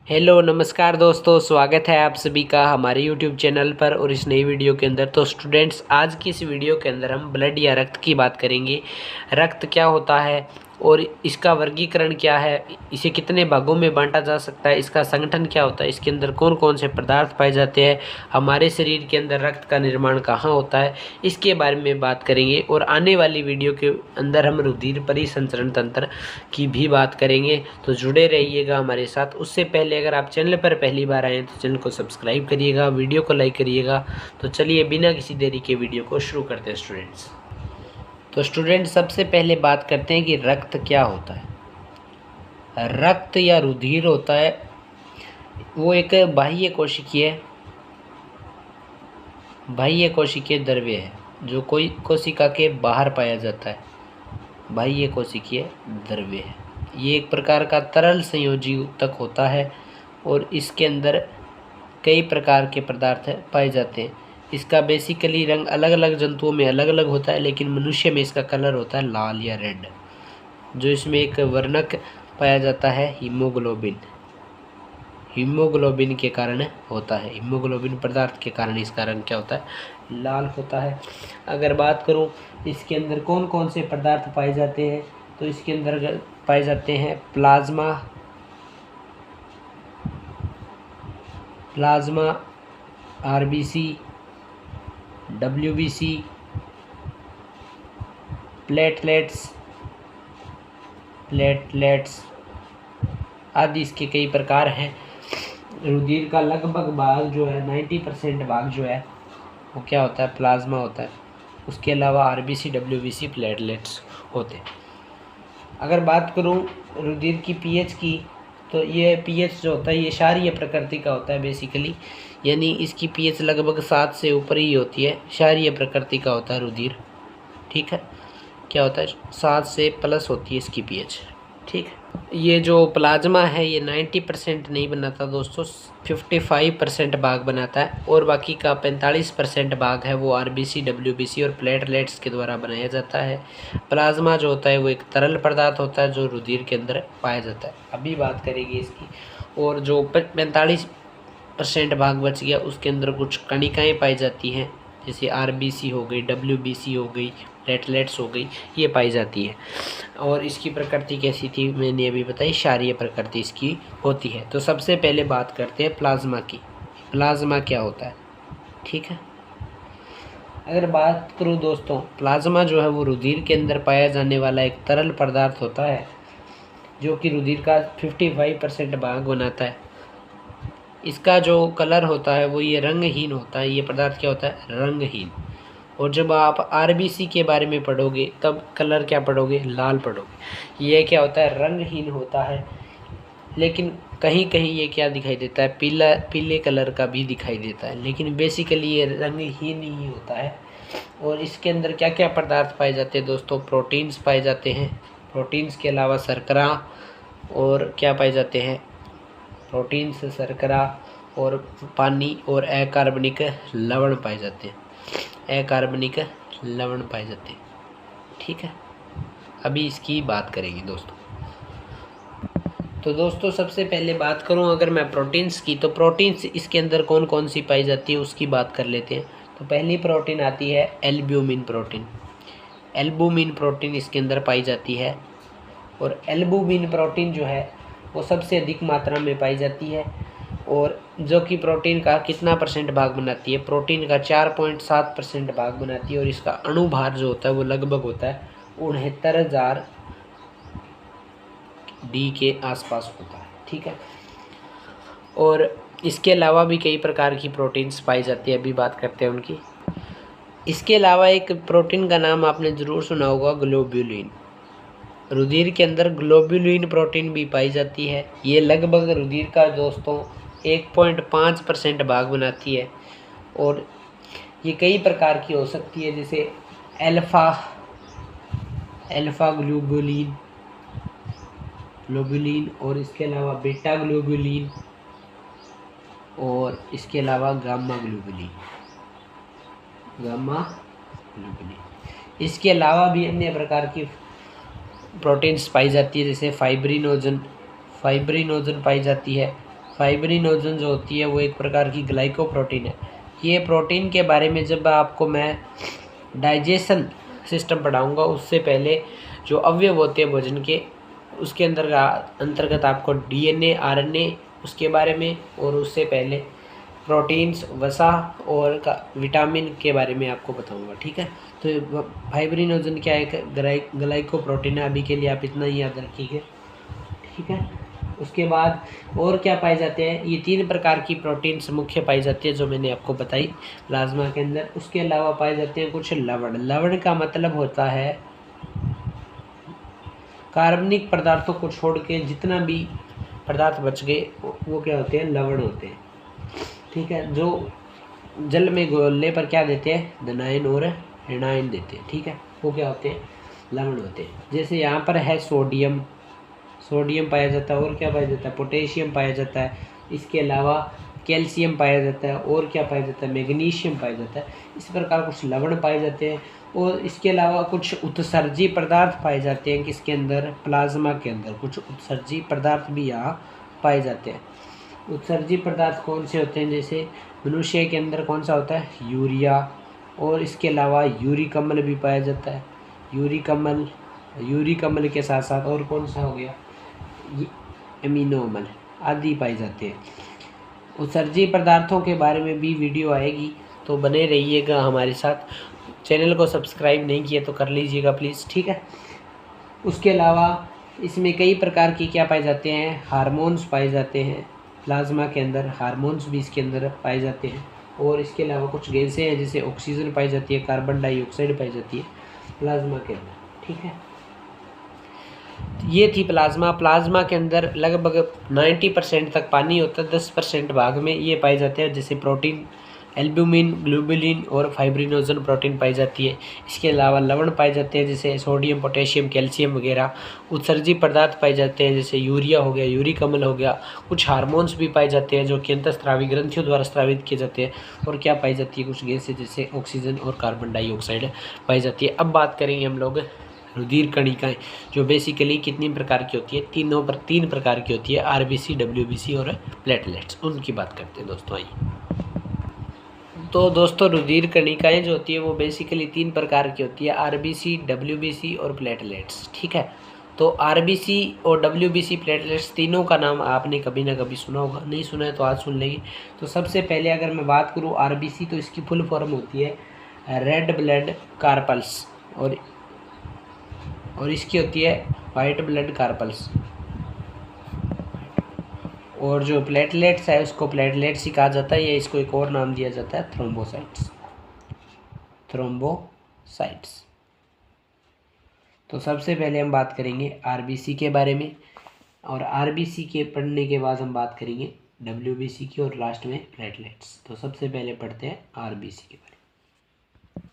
Hello नमस्कार दोस्तों, स्वागत है आप सभी का हमारे यूट्यूब चैनल पर और इस नई वीडियो के अंदर। तो स्टूडेंट्स, आज की इस वीडियो के अंदर हम ब्लड या रक्त की बात करेंगे। रक्त क्या होता है और इसका वर्गीकरण क्या है, इसे कितने भागों में बांटा जा सकता है, इसका संगठन क्या होता है, इसके अंदर कौन कौन से पदार्थ पाए जाते हैं, हमारे शरीर के अंदर रक्त का निर्माण कहाँ होता है, इसके बारे में बात करेंगे। और आने वाली वीडियो के अंदर हम रुधिर परिसंचरण तंत्र की भी बात करेंगे। तो जुड़े रहिएगा हमारे साथ। उससे पहले अगर आप चैनल पर पहली बार आए तो चैनल को सब्सक्राइब करिएगा, वीडियो को लाइक करिएगा। तो चलिए बिना किसी देरी के वीडियो को शुरू करते हैं स्टूडेंट्स। तो स्टूडेंट, सबसे पहले बात करते हैं कि रक्त क्या होता है। रक्त या रुधिर होता है वो एक बाह्य कोशिकीय द्रव्य है जो कोई कोशिका के बाहर पाया जाता है। बाह्य कोशिकीय द्रव्य है, ये एक प्रकार का तरल संयोजी ऊतक होता है और इसके अंदर कई प्रकार के पदार्थ पाए जाते हैं। इसका बेसिकली रंग अलग अलग जंतुओं में अलग अलग होता है, लेकिन मनुष्य में इसका कलर होता है लाल या रेड। जो इसमें एक वर्णक पाया जाता है हीमोग्लोबिन के कारण होता है। हीमोग्लोबिन पदार्थ के कारण इसका रंग क्या होता है, लाल होता है। अगर बात करूं इसके अंदर कौन कौन से पदार्थ पाए जाते हैं, तो इसके अंदर पाए जाते हैं प्लाज्मा, आरबीसी, डब्ल्यूबीसी, प्लेटलेट्स आदि इसके कई प्रकार हैं। रुधिर का लगभग भाग जो है 90% भाग जो है वो क्या होता है, प्लाज्मा होता है। उसके अलावा आरबीसी, डब्ल्यूबीसी, प्लेटलेट्स होते हैं। अगर बात करूं रुधिर की पीएच की, तो ये पीएच जो होता है ये क्षारीय प्रकृति का होता है बेसिकली, यानी इसकी पीएच लगभग 7 से ऊपर ही होती है। क्षारीय प्रकृति का होता है रुधिर, ठीक है। क्या होता है, 7 से प्लस होती है इसकी पीएच, ठीक है। ये जो प्लाज्मा है ये 90% नहीं बनाता दोस्तों, 55% भाग बनाता है और बाकी का 45% भाग है वो आरबीसी, डब्ल्यूबीसी और प्लेटलेट्स के द्वारा बनाया जाता है। प्लाज्मा जो होता है वो एक तरल पदार्थ होता है जो रुधिर के अंदर पाया जाता है। अभी बात करेंगे इसकी। और जो 45% भाग बच गया उसके अंदर कुछ कणिकाएँ पाई जाती हैं, जैसे आरबीसी हो गई, डब्ल्यूबीसी हो गई, प्लेटलेट्स हो गई, ये पाई जाती है। और इसकी प्रकृति कैसी थी मैंने अभी बताई, क्षारीय प्रकृति इसकी होती है। तो सबसे पहले बात करते हैं प्लाज्मा की। प्लाज्मा क्या होता है, ठीक है। अगर बात करूं दोस्तों, प्लाज्मा जो है वो रुधिर के अंदर पाया जाने वाला एक तरल पदार्थ होता है जो कि रुधिर का 55% भाग बनाता है। इसका जो कलर होता है वो ये रंगहीन होता है। ये पदार्थ क्या होता है, रंगहीन। और जब आप आरबीसी के बारे में पढ़ोगे तब कलर क्या पढ़ोगे, लाल पढ़ोगे। ये क्या होता है, रंगहीन होता है। लेकिन कहीं कहीं ये क्या दिखाई देता है, पीले कलर का भी दिखाई देता है, लेकिन बेसिकली ये रंगहीन ही होता है। और इसके अंदर क्या क्या पदार्थ पाए जाते हैं दोस्तों, प्रोटीन्स पाए जाते हैं। प्रोटीन्स के अलावा शर्करा और क्या पाए जाते हैं, प्रोटीन्स, शर्करा और पानी और अकार्बनिक लवण पाए जाते हैं। अकार्बनिक लवण पाए जाते हैं, ठीक है। अभी इसकी बात करेंगे दोस्तों। तो दोस्तों सबसे पहले बात करूं अगर मैं प्रोटीन्स की, तो प्रोटीन्स इसके अंदर कौन कौन सी पाई जाती है उसकी बात कर लेते हैं। तो पहली प्रोटीन आती है एल्ब्यूमिन प्रोटीन। एल्ब्यूमिन प्रोटीन इसके अंदर पाई जाती है। और एल्ब्यूमिन प्रोटीन जो है वो सबसे अधिक मात्रा में पाई जाती है। और जो कि प्रोटीन का कितना परसेंट भाग बनाती है, प्रोटीन का 4.7% भाग बनाती है। और इसका अणुभार जो होता है वो लगभग होता है 69,000 डी के आसपास होता है, ठीक है। और इसके अलावा भी कई प्रकार की प्रोटीन्स पाई जाती है, अभी बात करते हैं उनकी। इसके अलावा एक प्रोटीन का नाम आपने ज़रूर सुना होगा, ग्लोब्यूलिन। रुधिर के अंदर ग्लोब्यूलिन प्रोटीन भी पाई जाती है। ये लगभग रुधिर का दोस्तों 1.5% भाग बनाती है। और ये कई प्रकार की हो सकती है, जैसे अल्फा ग्लोब्यूलिन और इसके अलावा बीटा ग्लोब्यूलिन और इसके अलावा गामा ग्लोब्यूलिन। इसके अलावा भी अन्य प्रकार की प्रोटीन्स पाई जाती है, जैसे फाइब्रिनोजन पाई जाती है। फाइब्रिनोजन जो होती है वो एक प्रकार की ग्लाइकोप्रोटीन है। ये प्रोटीन के बारे में जब आपको मैं डाइजेशन सिस्टम पढ़ाऊंगा उससे पहले जो अवयव होते हैं भोजन के, उसके अंतर्गत आपको डीएनए, आरएनए उसके बारे में, और उससे पहले प्रोटीन्स, वसा और विटामिन के बारे में आपको बताऊंगा। ठीक है, तो फाइब्रिनोजन क्या है, ग्लाइकोप्रोटीन है। अभी के लिए आप इतना ही याद रखिएगा। ठीक है, उसके बाद और क्या पाए जाते हैं, ये 3 प्रकार की प्रोटीन्स मुख्य पाई जाती है जो मैंने आपको बताई प्लाज्मा के अंदर। उसके अलावा पाए जाते हैं कुछ लवण। लवण का मतलब होता है कार्बनिक पदार्थों को छोड़ के जितना भी पदार्थ बच गए वो क्या होते हैं, लवण होते हैं। ठीक है, जो जल में घोलने पर क्या देते हैं, धनायन और ऋणायन देते हैं। ठीक है, वो क्या होते हैं, लवण होते हैं। जैसे यहाँ पर है सोडियम, सोडियम पाया जाता है, और क्या पाया जाता है, पोटेशियम पाया जाता है। इसके अलावा कैल्शियम पाया जाता है, और क्या पाया जाता है, मैग्नीशियम पाया जाता है। इस प्रकार कुछ लवण पाए जाते हैं। और इसके अलावा कुछ उत्सर्जी पदार्थ पाए जाते हैं किसके अंदर, प्लाज्मा के अंदर कुछ उत्सर्जी पदार्थ भी यहाँ पाए जाते हैं। उत्सर्जी पदार्थ कौन से होते हैं, जैसे मनुष्य के अंदर कौन सा होता है, यूरिया, और इसके अलावा यूरिक अम्ल भी पाया जाता है। यूरिक अम्ल के साथ साथ और कौन सा हो गया, एमिनो अम्ल आदि पाए जाते हैं। उत्सर्जी पदार्थों के बारे में भी वीडियो आएगी, तो बने रहिएगा हमारे साथ। चैनल को सब्सक्राइब नहीं किया तो कर लीजिएगा प्लीज़। ठीक है, उसके अलावा इसमें कई प्रकार की क्या पाए जाते हैं, हार्मोन्स पाए जाते हैं। प्लाज्मा के अंदर हार्मोन्स भी इसके अंदर पाए जाते हैं। और इसके अलावा कुछ गैसें हैं, जैसे ऑक्सीजन पाई जाती है, कार्बन डाइऑक्साइड पाई जाती है प्लाज्मा के अंदर। ठीक है, ये थी प्लाज्मा। प्लाज्मा के अंदर लगभग 90% तक पानी होता है, 10% भाग में ये पाए जाते हैं, जैसे प्रोटीन, एल्ब्यूमिन, ग्लोबुलिन और फाइब्रिनोजन प्रोटीन पाई जाती है। इसके अलावा लवण पाए जाते हैं, जैसे सोडियम, पोटेशियम, कैल्शियम वगैरह। उत्सर्जी पदार्थ पाए जाते हैं, जैसे यूरिया हो गया, यूरिक अम्ल हो गया। कुछ हार्मोन्स भी पाए जाते हैं जो कि अंतःस्रावी ग्रंथियों द्वारा स्रावित किए जाते हैं। और क्या पाई जाती है, कुछ गैसें जैसे ऑक्सीजन और कार्बन डाइऑक्साइड पाई जाती है। अब बात करेंगे हम लोग रुधिर कणिकाएं, जो बेसिकली कितनी प्रकार की होती है, 3 प्रकार की होती है, आरबीसी, डब्ल्यूबीसी और प्लेटलेट्स। उनकी बात करते हैं दोस्तों। आइए, तो दोस्तों रुधिर कणिकाएं जो होती है वो बेसिकली 3 प्रकार की होती है, आरबीसी, डब्ल्यूबीसी और प्लेटलेट्स। ठीक है, तो आरबीसी और डब्ल्यूबीसी, प्लेटलेट्स तीनों का नाम आपने कभी ना कभी सुना होगा, नहीं सुना है तो आज सुन लेंगे। तो सबसे पहले अगर मैं बात करूँ आरबीसी, तो इसकी फुल फॉर्म होती है रेड ब्लड कार्पल्स, और इसकी होती है वाइट ब्लड कार्पल्स। और जो प्लेटलेट्स है उसको प्लेटलेट्स ही कहा जाता है, या इसको एक और नाम दिया जाता है थ्रोम्बोसाइट्स। तो सबसे पहले हम बात करेंगे आरबीसी के बारे में, और आरबीसी के पढ़ने के बाद हम बात करेंगे डब्ल्यूबीसी की, और लास्ट में प्लेटलेट्स। तो सबसे पहले पढ़ते हैं आरबीसी के बारे में।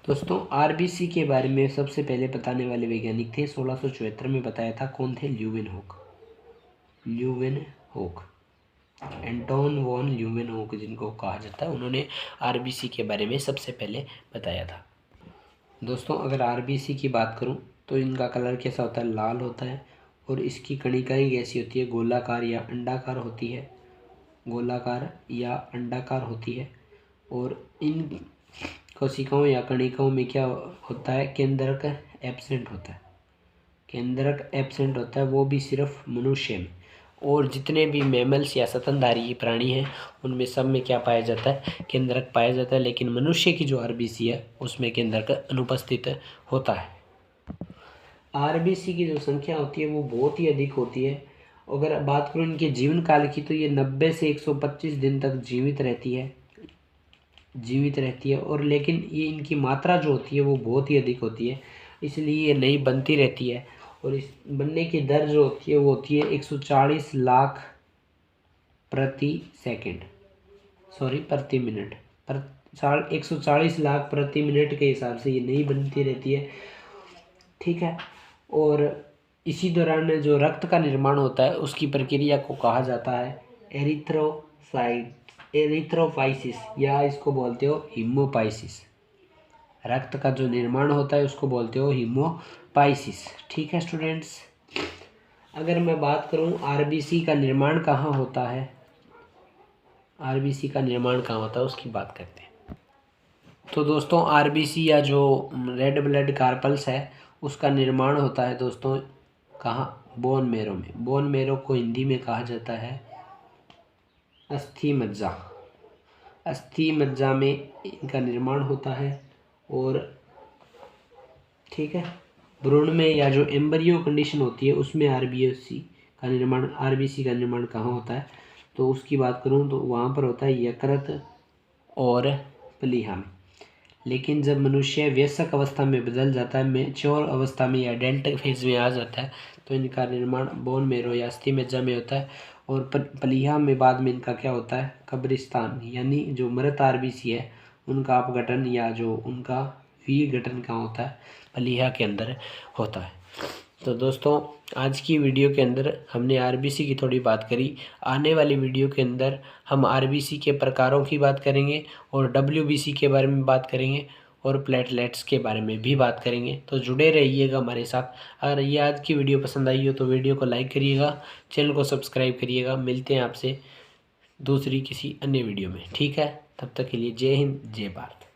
दोस्तों आरबीसी के बारे में सबसे पहले बताने वाले वैज्ञानिक थे, 1674 में बताया था। कौन थे, ल्यूवेनहोक, एंटोन वॉन ल्यूवेनहोक जिनको कहा जाता है, उन्होंने आरबीसी के बारे में सबसे पहले बताया था। दोस्तों अगर आरबीसी की बात करूं तो इनका कलर कैसा होता है, लाल होता है। और इसकी कणिकाएं कैसी होती है, गोलाकार या अंडाकार होती है, गोलाकार या अंडाकार होती है। और इन कोशिकाओं या कणिकाओं में क्या होता है, केंद्रक एब्सेंट होता है। केंद्रक एब्सेंट होता है, वो भी सिर्फ मनुष्य में। और जितने भी मैमल्स या स्तनधारी प्राणी हैं उनमें सब में क्या पाया जाता है, केंद्रक पाया जाता है। लेकिन मनुष्य की जो आरबीसी है उसमें केंद्रक अनुपस्थित होता है। आरबीसी की जो संख्या होती है वो बहुत ही अधिक होती है। अगर बात करूँ इनके जीवन काल की, तो ये 90 से 125 दिन तक जीवित रहती है। और लेकिन ये इनकी मात्रा जो होती है वो बहुत ही अधिक होती है, इसलिए ये नई बनती रहती है। और इस बनने की दर जो होती है वो होती है 140 लाख प्रति मिनट। 140 लाख प्रति मिनट के हिसाब से ये नई बनती रहती है। ठीक है, और इसी दौरान जो रक्त का निर्माण होता है उसकी प्रक्रिया को कहा जाता है एरिथ्रोपाइसिस, या इसको बोलते हो हीमोपाइसिस। रक्त का जो निर्माण होता है उसको बोलते हो हीमोपाइसिस। ठीक है स्टूडेंट्स, अगर मैं बात करूं आरबीसी का निर्माण कहाँ होता है, आरबीसी का निर्माण कहाँ होता है उसकी बात करते हैं। तो दोस्तों आरबीसी या जो रेड ब्लड कार्पल्स है उसका निर्माण होता है दोस्तों कहाँ, बोन मेरो में। बोन मेरो को हिंदी में कहा जाता है अस्थि मज्जा। अस्थि मज्जा में इनका निर्माण होता है। और ठीक है, भ्रूण में या जो एम्ब्रियो कंडीशन होती है उसमें आरबीसी का निर्माण कहाँ होता है, तो उसकी बात करूँ तो वहाँ पर होता है यकृत और प्लीहा में। लेकिन जब मनुष्य वयस्क अवस्था में बदल जाता है, मैच्योर अवस्था में या एडल्ट फेज में आ जाता है, तो इनका निर्माण बोन मेरो या अस्थि मज्जा में होता है। और प्लीहा में बाद में इनका क्या होता है, कब्रिस्तान, यानी जो मृत आरबीसी है उनका अपघटन या जो उनका विघटन कहाँ होता है, प्लीहा के अंदर होता है। तो दोस्तों आज की वीडियो के अंदर हमने आरबीसी की थोड़ी बात करी। आने वाली वीडियो के अंदर हम आरबीसी के प्रकारों की बात करेंगे और डब्ल्यूबीसी के बारे में बात करेंगे और प्लेटलेट्स के बारे में भी बात करेंगे। तो जुड़े रहिएगा हमारे साथ। अगर ये आज की वीडियो पसंद आई हो तो वीडियो को लाइक करिएगा, चैनल को सब्सक्राइब करिएगा। मिलते हैं आपसे दूसरी किसी अन्य वीडियो में, ठीक है? तब तक के लिए जय हिंद, जय भारत।